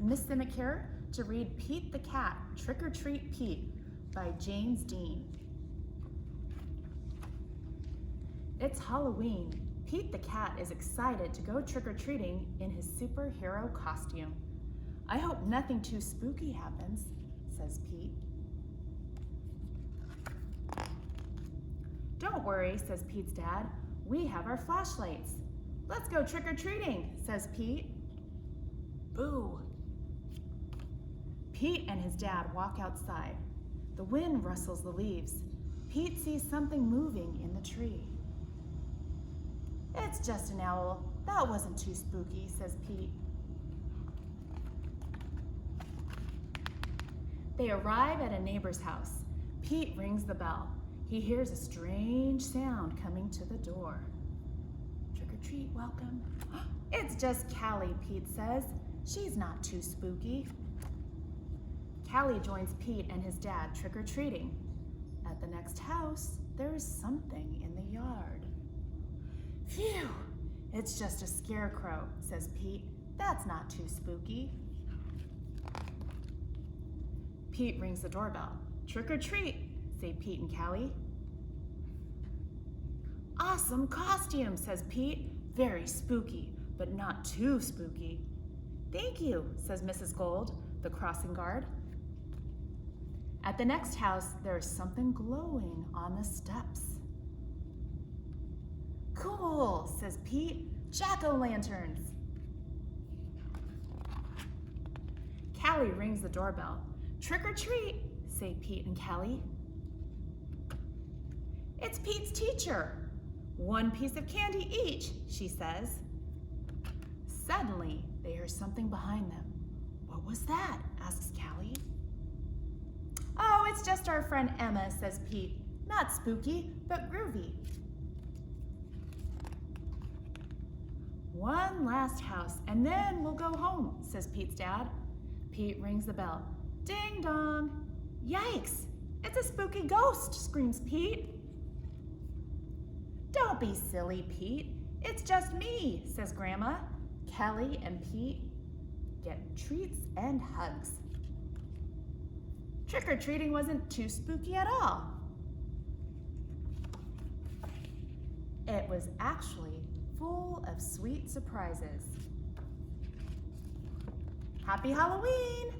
Miss Simek here to read Pete the Cat, Trick or Treat Pete by James Dean. It's Halloween. Pete the Cat is excited to go trick-or-treating in his superhero costume. I hope nothing too spooky happens, says Pete. Don't worry, says Pete's dad. We have our flashlights. Let's go trick-or-treating, says Pete. Boo. Pete and his dad walk outside. The wind rustles the leaves. Pete sees something moving in the tree. It's just an owl. That wasn't too spooky, says Pete. They arrive at a neighbor's house. Pete rings the bell. He hears a strange sound coming to the door. Trick or treat, welcome. It's just Callie, Pete says. She's not too spooky. Callie joins Pete and his dad trick-or-treating. At the next house, there's something in the yard. Phew, it's just a scarecrow, says Pete. That's not too spooky. Pete rings the doorbell. Trick or treat, say Pete and Callie. Awesome costume, says Pete. Very spooky, but not too spooky. Thank you, says Mrs. Gold, the crossing guard. At the next house, there is something glowing on the steps. Cool, says Pete. Jack-o'-lanterns. Callie rings the doorbell. Trick or treat, say Pete and Callie. It's Pete's teacher. One piece of candy each, she says. Suddenly, they hear something behind them. What was that? Asks Callie. Oh, it's just our friend Emma, says Pete. Not spooky, but groovy. One last house, and then we'll go home, says Pete's dad. Pete rings the bell. Ding dong. Yikes, it's a spooky ghost, screams Pete. Don't be silly, Pete. It's just me, says Grandma. Callie and Pete get treats and hugs. Trick-or-treating wasn't too spooky at all. It was actually full of sweet surprises. Happy Halloween!